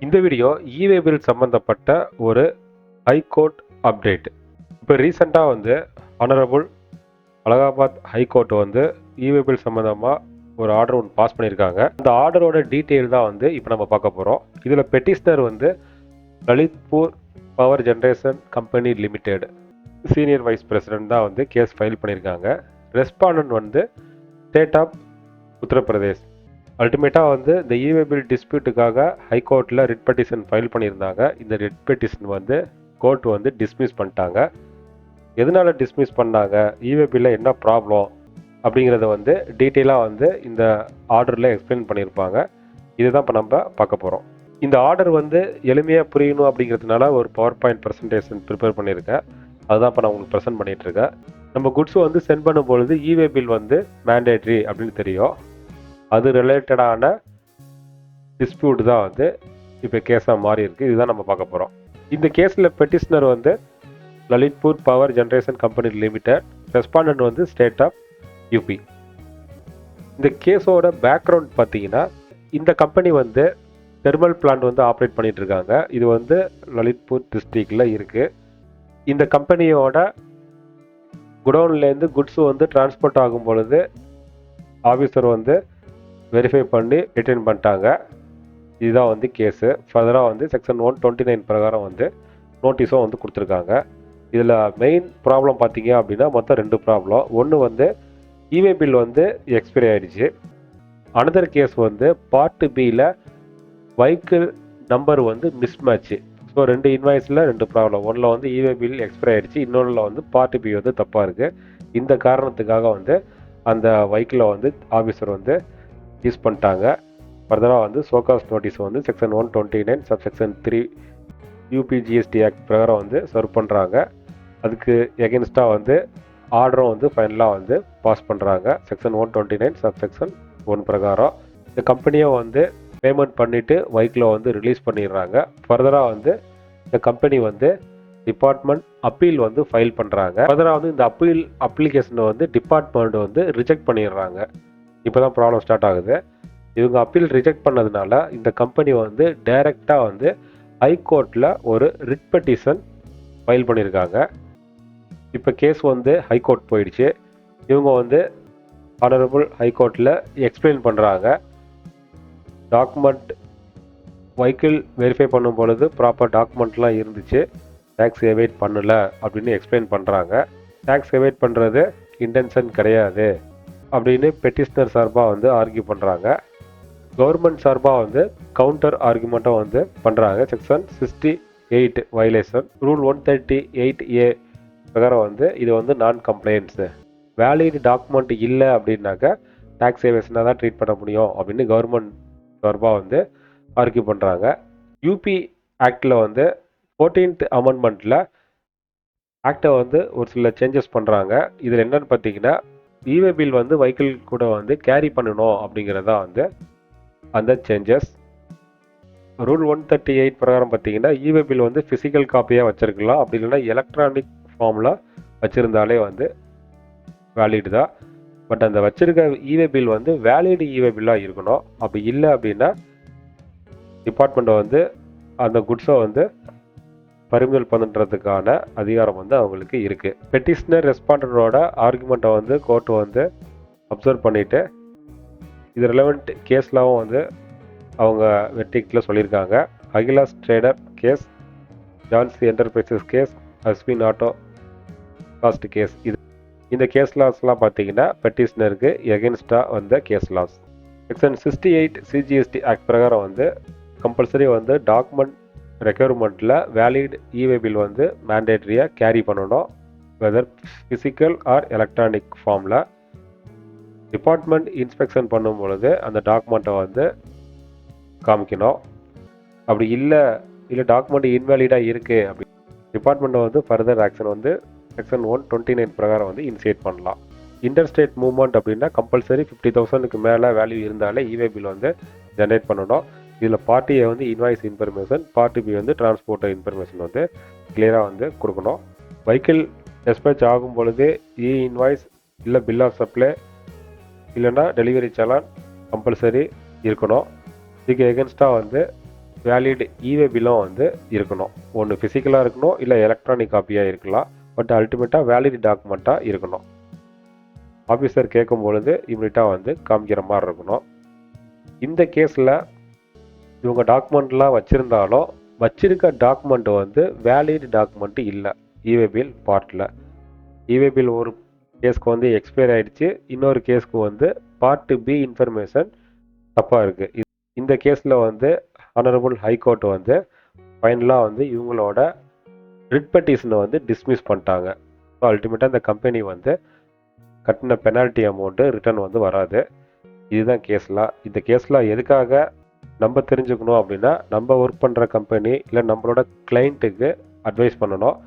இந்த video இ-வே bill சம்பந்தப்பட்ட ஒரு ஹைகோர்ட் அப்டேட். இப்போ ரீசெண்டாக ஆனரபிள் அலகாபாத் ஹைகோர்ட் இ-வே பில் சம்மந்தமாக ஒரு ஆர்டர் ஒன்று பாஸ் பண்ணியிருக்காங்க. அந்த ஆர்டரோட டீட்டெயில் தான் இப்போ நம்ம பார்க்க போகிறோம். இதில் petitioner Lalitpur power generation company limited senior vice president தான் கேஸ் ஃபைல் பண்ணியிருக்காங்க. Respondent state of Uttar Pradesh. அல்டிமேட்டாக இந்த இ-வே பில் டிஸ்பியூட்டுக்காக ஹைகோர்ட்டில் ரிட் பெட்டிஷன் ஃபைல் பண்ணியிருந்தாங்க. இந்த ரிட் பெட்டிஷன் கோர்ட் டிஸ்மிஸ் பண்ணிட்டாங்க. எதனால் டிஸ்மிஸ் பண்ணாங்க, இ-வே பில்லில் என்ன ப்ராப்ளம் அப்படிங்கிறத டீட்டெயிலாக இந்த ஆர்டரில் எக்ஸ்பிளைன் பண்ணியிருப்பாங்க. இதுதான் இப்போ நம்ம பார்க்க போகிறோம். இந்த ஆர்டர் எளிமையாக புரியணும் அப்படிங்கிறதுனால ஒரு பவர் பாயிண்ட் ப்ரெசன்டேஷன் ப்ரிப்பேர் பண்ணியிருக்கேன். அதுதான் இப்போ நான் உங்களுக்கு ப்ரெசென்ட் பண்ணிகிட்ருக்கேன். நம்ம குட்ஸ் சென்ட் பண்ணும்பொழுது இ-வே பில் மேண்டேட்ரி அப்படின்னு தெரியும். அது ரிலேட்டடான டிஸ்பியூட் தான் இப்போ கேஸாக மாறி இருக்குது. இதுதான் நம்ம பார்க்க போகிறோம். இந்த கேஸில் petitioner Lalitpur power generation company limited, respondent state of UP. இந்த கேஸோட பேக்ரவுண்ட் பார்த்தீங்கன்னா, இந்த கம்பெனி தெர்மல் பிளான்ட் ஆப்ரேட் பண்ணிட்டு இருக்காங்க. இது லலித்பூர் டிஸ்ட்ரிக்டில் இருக்குது. இந்த கம்பெனியோட குடோன்லேருந்து குட்ஸ் டிரான்ஸ்போர்ட் ஆகும் பொழுது ஆஃபீஸர் வெரிஃபை பண்ணி ரிட்டர்ன் பண்ணிட்டாங்க. இதுதான் கேஸு. ஃபர்தராக செக்ஷன் 129 பிரகாரம் நோட்டீஸும் கொடுத்துருக்காங்க. இதில் மெயின் ப்ராப்ளம் பார்த்தீங்க அப்படின்னா மொத்தம் 2 ப்ராப்ளம். ஒன்று இ-வே பில் எக்ஸ்பைரி ஆகிடுச்சு. அனதர் கேஸ் பார்ட் பியில் வெஹிக்கிள் நம்பர் மிஸ்மேட்ச்சு. ஸோ 2 இன்வாய்ஸில் 2 ப்ராப்ளம். ஒன்றில் இ-வே பில் எக்ஸ்பைரி ஆகிடுச்சு, இன்னொன்றில் பார்ட் பி தப்பாக இருக்குது. இந்த காரணத்துக்காக அந்த வெஹிக்கிளை ஆஃபீஸர் யூஸ் பண்ணிட்டாங்க. ஃபர்தராக show cause notice section 129 subsection 3 UPGST act பிரகாரம் சர்வ் பண்ணுறாங்க. அதுக்கு எகென்ஸ்டாக ஆர்டரும் ஃபைனலாக பாஸ் பண்ணுறாங்க. செக்ஷன் 129 சப்செக்ஷன் 1 பிரகாரம் இந்த கம்பெனியை பேமெண்ட் பண்ணிவிட்டு வெஹிக்கிளை ரிலீஸ் பண்ணிடுறாங்க. ஃபர்தராக இந்த கம்பெனி டிபார்ட்மெண்ட் அப்பீல் ஃபைல் பண்ணுறாங்க. ஃபர்தராக இந்த அப்ளிகேஷனை டிபார்ட்மெண்ட் ரிஜெக்ட் பண்ணிடுறாங்க. இப்போ தான் ப்ராப்ளம் ஸ்டார்ட் ஆகுது. இவங்க அப்பீல் ரிஜெக்ட் பண்ணதுனால இந்த கம்பெனி டைரெக்டாக ஹைகோர்ட்டில் ஒரு ரிட் பெட்டிஷன் ஃபைல் பண்ணியிருக்காங்க. இப்போ கேஸ் ஹைகோர்ட் போயிடுச்சு. இவங்க ஆனரபிள் ஹைகோர்ட்டில் எக்ஸ்பிளைன் பண்ணுறாங்க. டாக்குமெண்ட் வெஹிக்கிள் வெரிஃபை பண்ணும் பொழுது ப்ராப்பர் டாக்குமெண்ட்லாம் இருந்துச்சு, டேக்ஸ் எவைட் பண்ணலை அப்படின்னு எக்ஸ்பிளைன் பண்ணுறாங்க. டேக்ஸ் எவைட் பண்ணுறது இன்டென்ஷன் கிடையாது அப்படின்னு பெட்டிஷனர் சார்பாக ஆர்கியூ பண்ணுறாங்க. கவர்மெண்ட் சார்பாக கவுண்டர் ஆர்குமெண்ட்டை பண்ணுறாங்க. செக்ஷன் 68 வயலேஷன் ரூல் 138A பிரகாரம் இது நான் கம்ப்ளைண்ட்ஸு. வேலிட் டாக்குமெண்ட் இல்லை அப்படின்னாக்க டேக்ஸ் எவேஷனாக தான் ட்ரீட் பண்ண முடியும் அப்படின்னு கவர்மெண்ட் சார்பாக ஆர்கியூ பண்ணுறாங்க. யூபி ஆக்டில் 14th அமெண்ட்மெண்ட்டில் ஆக்டை ஒரு சில சேஞ்சஸ் பண்ணுறாங்க. இதில் என்னன்னு பார்த்தீங்கன்னா, இ-வே பில் வெஹிக்கிள் கூட கேரி பண்ணணும் அப்படிங்கிறதா அந்த சேஞ்சஸ். ரூல் 138 பிரகாரம் பார்த்தீங்கன்னா, இ-வே பில் ஃபிசிக்கல் காப்பியாக வச்சுருக்கலாம், அப்படி இல்லைன்னா எலக்ட்ரானிக் ஃபார்மில் வச்சுருந்தாலே வேலிடு தான். பட் அந்த வச்சுருக்க இ-வே பில் வேலிடு இ-வே பில்லாக இருக்கணும். அப்படி இல்லை அப்படின்னா டிபார்ட்மெண்ட்டை அந்த குட்ஸை பறிமுதல் பண்ணுறதுக்கான அதிகாரம் அவங்களுக்கு இருக்குது. பெட்டிஷனர் ரெஸ்பாண்டரோட ஆர்குமெண்ட்டை கோர்ட்டு அப்சர்வ் பண்ணிவிட்டு இது ரெலவெண்ட் கேஸ்லாம் அவங்க வெர்டிக்டில் சொல்லியிருக்காங்க. Akilas trader case, Jhansi enterprises case, Ashwin auto cast case. இந்த கேஸ் லாஸ்லாம் பார்த்தீங்கன்னா பெட்டிஷனருக்கு எகென்ஸ்டாக case laws. Section 68 CGST act பிரகாரம் கம்பல்சரி டாக்குமெண்ட் ரெக்யர்மெண்ட்டில் வேலிட் இ-வே பில் மேண்டேட்ரியாக கேரி பண்ணணும், வெதர் ஃபிசிக்கல் ஆர் எலக்ட்ரானிக் ஃபார்மில். டிபார்ட்மெண்ட் இன்ஸ்பெக்ஷன் பண்ணும் பொழுது அந்த டாக்குமெண்ட்டை காமிக்கணும். அப்படி இல்லை டாக்குமெண்ட் இன்வேலிடாக இருக்குது அப்படி டிபார்ட்மெண்ட்டை ஃபர்தர் ஆக்ஷன் செக்ஷன் 129 பிரகாரம் இனிஷியேட் பண்ணலாம். இன்டர் ஸ்டேட் மூவ்மெண்ட் அப்படின்னா கம்பல்சரி 50,000க்கு மேலே வேல்யூ இருந்தாலே இ-வே பில் ஜென்ரேட் பண்ணணும். இதில் party A invoice information, party B transporter information கிளியராக கொடுக்கணும். வெஹிக்கிள் டிஸ்பேச் ஆகும் பொழுது இன்வாய்ஸ் இல்லை பில் ஆஃப் சப்ளை இல்லைன்னா டெலிவரி சலான் கம்பல்சரி இருக்கணும். இதுக்கு எகென்ஸ்டாக வேலிட் இவே பில்லும் வந்து இருக்கணும். ஒன்று ஃபிசிக்கலாக இருக்கணும், இல்லை எலக்ட்ரானிக் காப்பியாக இருக்கலாம். பட் அல்டிமேட்டாக வேலிட் டாக்குமெண்ட்டாக இருக்கணும். ஆஃபீஸர் கேட்கும் பொழுது இம்மிடியட்டாக வந்து காமிக்கிற மாதிரி இருக்கணும். இந்த கேஸில் இவங்க டாக்குமெண்ட்லாம் வச்சுருந்தாலும் வச்சிருக்க டாக்குமெண்ட் வந்து வேலிட் டாக்குமெண்ட் இல்லை இவே பில் பார்ட்டில். இவே பில் ஒரு கேஸ்க்கு வந்து எக்ஸ்பயர் ஆகிடுச்சு, இன்னொரு கேஸ்க்கு வந்து பார்ட் பி இன்ஃபர்மேஷன் தப்பாக இருக்குது. இந்த கேஸில் வந்து ஆனரபிள் ஹைகோர்ட் வந்து ஃபைனலாக வந்து இவங்களோட ரிட் பெட்டிஷனை வந்து டிஸ்மிஸ் பண்ணிட்டாங்க. ஸோ அல்டிமேட்டாக இந்த கம்பெனி வந்து கட்டின பெனால்ட்டி அமௌண்ட்டு ரிட்டர்ன் வந்து வராது. இதுதான் கேஸ்லாம். இந்த கேஸ்லாம் எதுக்காக நம்ம தெரிஞ்சுக்கணும் அப்படின்னா, நம்ம ஒர்க் பண்ணுற கம்பெனி இல்லை நம்மளோட கிளைண்ட்டுக்கு அட்வைஸ் பண்ணணும்.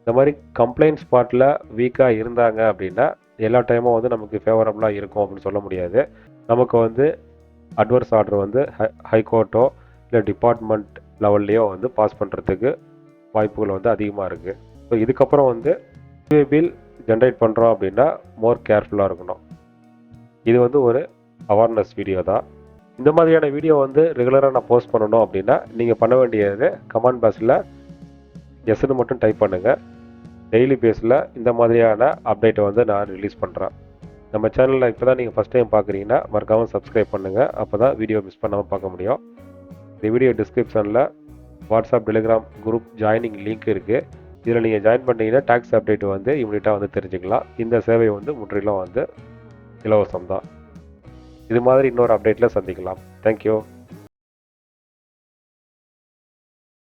இந்த மாதிரி கம்ப்ளைண்ட் ஸ்பாட்டில் வீக்காக இருந்தாங்க அப்படின்னா எல்லா டைமும் வந்து நமக்கு ஃபேவரபுளாக இருக்கும் அப்படின்னு சொல்ல முடியாது. நமக்கு வந்து அட்வர்ஸ் ஆர்டர் வந்து ஹைகோர்ட்டோ இல்லை டிபார்ட்மெண்ட் லெவல்லையோ வந்து பாஸ் பண்ணுறதுக்கு வாய்ப்புகள் வந்து அதிகமாக இருக்குது. ஸோ இதுக்கப்புறம் வந்து இவே பில் ஜென்ரேட் பண்ணுறோம் அப்படின்னா மோர் கேர்ஃபுல்லாக இருக்கணும். இது வந்து ஒரு அவேர்னஸ் வீடியோ தான். இந்த மாதிரியான வீடியோ வந்து ரெகுலராக நான் போஸ்ட் பண்ணணும் அப்படின்னா நீங்கள் பண்ண வேண்டியது கமெண்ட் பாக்ஸில் எஸ்ன்னு மட்டும் டைப் பண்ணுங்கள். டெய்லி பேஸில் இந்த மாதிரியான அப்டேட்டை வந்து நான் ரிலீஸ் பண்ணுறேன். நம்ம சேனலில் இப்போ தான் நீங்கள் ஃபஸ்ட் டைம் பார்க்குறீங்கன்னா மறக்காமல் சப்ஸ்கிரைப் பண்ணுங்கள். அப்போ தான் வீடியோ மிஸ் பண்ணாமல் பார்க்க முடியும். இந்த வீடியோ டிஸ்கிரிப்ஷனில் WhatsApp Telegram group joining link இருக்குது. இதில் நீங்கள் ஜாயின் பண்ணிங்கன்னா டேக்ஸ் அப்டேட் வந்து இமீடியட்டாக வந்து தெரிஞ்சுக்கலாம். இந்த சேவை வந்து முற்றிலும் வந்து இலவசம் தான். இது மாதிரி இன்னொரு அப்டேட்டில் சந்திக்கலாம். தேங்க்யூ.